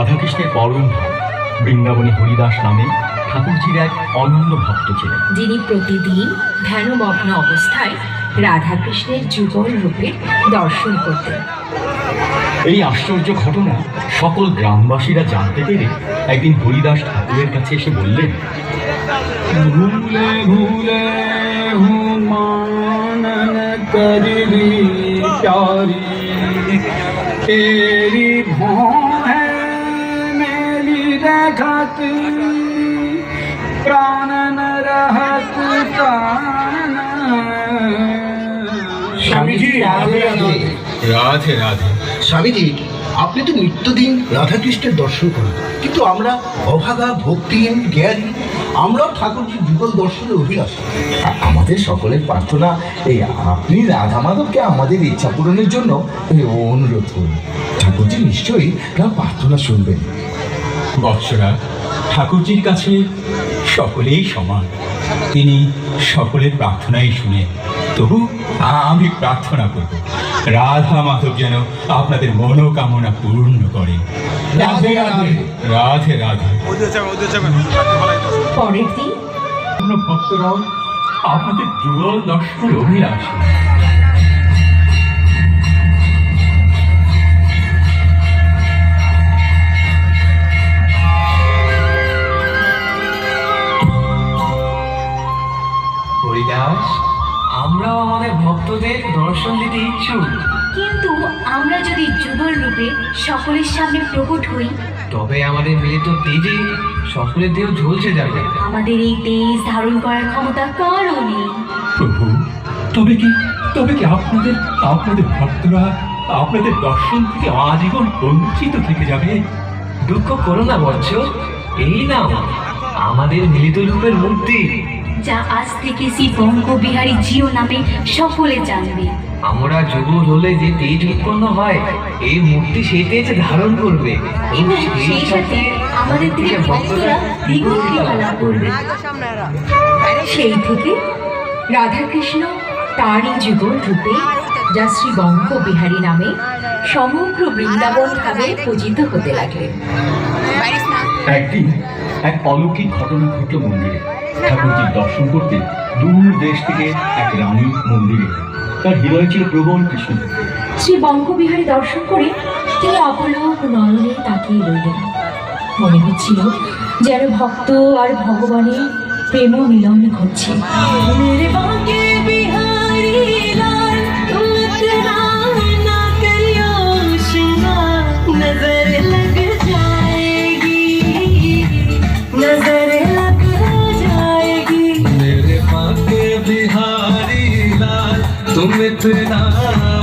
রাধাকৃষ্ণের পরম ধাম বৃন্দাবনী হরিদাস নামে ঠাকুরজির এক অনন্য ভক্ত ছিলেন, যিনি প্রতিদিন ধ্যানমগ্ন অবস্থায় রাধাকৃষ্ণের যুগল রূপের দর্শন করতেন। এই আশ্চর্য ঘটনা সকল গ্রামবাসীরা জানতে পেরে একদিন হরিদাস ঠাকুরের কাছে এসে বললেন, ভুলে ভুলে হুমানন করি প্যারি तेरी भौं है मेरी रखत प्राण न रहत प्राण। স্বামীজি রাধে রাধে। রাধে রাধে। স্বামীজি, আপনি তো নিত্যদিন রাধাকৃষ্ণের দর্শন করেন, কিন্তু আমরা অভাগা ভক্তিহীন জ্ঞানী, আমরাও ঠাকুরজির যুগল দর্শনের অভিলাষী। আমাদের সকলের প্রার্থনা এই আপনি রাধা মাধবকে আমাদের ইচ্ছা পূরণের জন্য অনুরোধ করুন। ঠাকুরজি নিশ্চয়ই তার প্রার্থনা শুনবেন। বৎসরা, ঠাকুরজির কাছে সকলেই সমান, তিনি সকলের প্রার্থনাই শুনেন। তবু আমি প্রার্থনা করব রাধা মাধব যেন আপনাদের মনোকামনা পূর্ণ করেন। রাধে রাধে। রাধে রাধে। পরের দিন ভক্তরাও আপনাদের যুগল দর্শনের অভিলাষী। হরিদাস, আমরাও আমাদের ভক্তদের দর্শন দিতে ইচ্ছুক, কিন্তু আমরা যদি যুগল রূপে সকলের সামনে প্রকট হই, তবে আমাদের মিলিত তেজে সকলের দেহ ঝলসে যাবে। আমাদের এই তেজ ধারণ করার ক্ষমতা কারও নেই। প্রভু, তবে কি আপনাদের ভক্তরা আপনাদের দর্শন থেকে আজীবন বঞ্চিত থেকে যাবে? দুঃখ করো না বৎস, এই নাও আমাদের মিলিত রূপের মূর্তি, যা আজ থেকে শ্রী বঙ্গবিহারী জিও নামে সকলে জানবে। আমরা যুগল হলে যে তেজ উৎপন্ন হয়, এই মূর্তি সেই তেজ ধারণ করবে এবং সেই সাথে আমাদের থেকে ভক্তরা দ্বিগুণ কৃপা লাভ করবে। সেই থেকে রাধাকৃষ্ণ তারই যুগল রূপে, যা শ্রী বঙ্গবিহারী নামে সমগ্র বৃন্দাবন ধামে পূজিত হতে লাগলেন। একদিন এক অলৌকিক ঘটনা ঘটল মন্দিরে। ঠাকুরজির দর্শন করতে দূর দেশ থেকে এক রানী মন্দিরে। তার হৃদয় ছিল প্রবল কৃষ্ণ। শ্রী বঙ্গবিহারী দর্শন করে তিনি অপলক নয়নে তাকিয়ে রইলেন। মনে হচ্ছিল যেন ভক্ত আর ভগবানের প্রেম মিলন ঘটছে। तुम इतना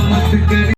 मत कर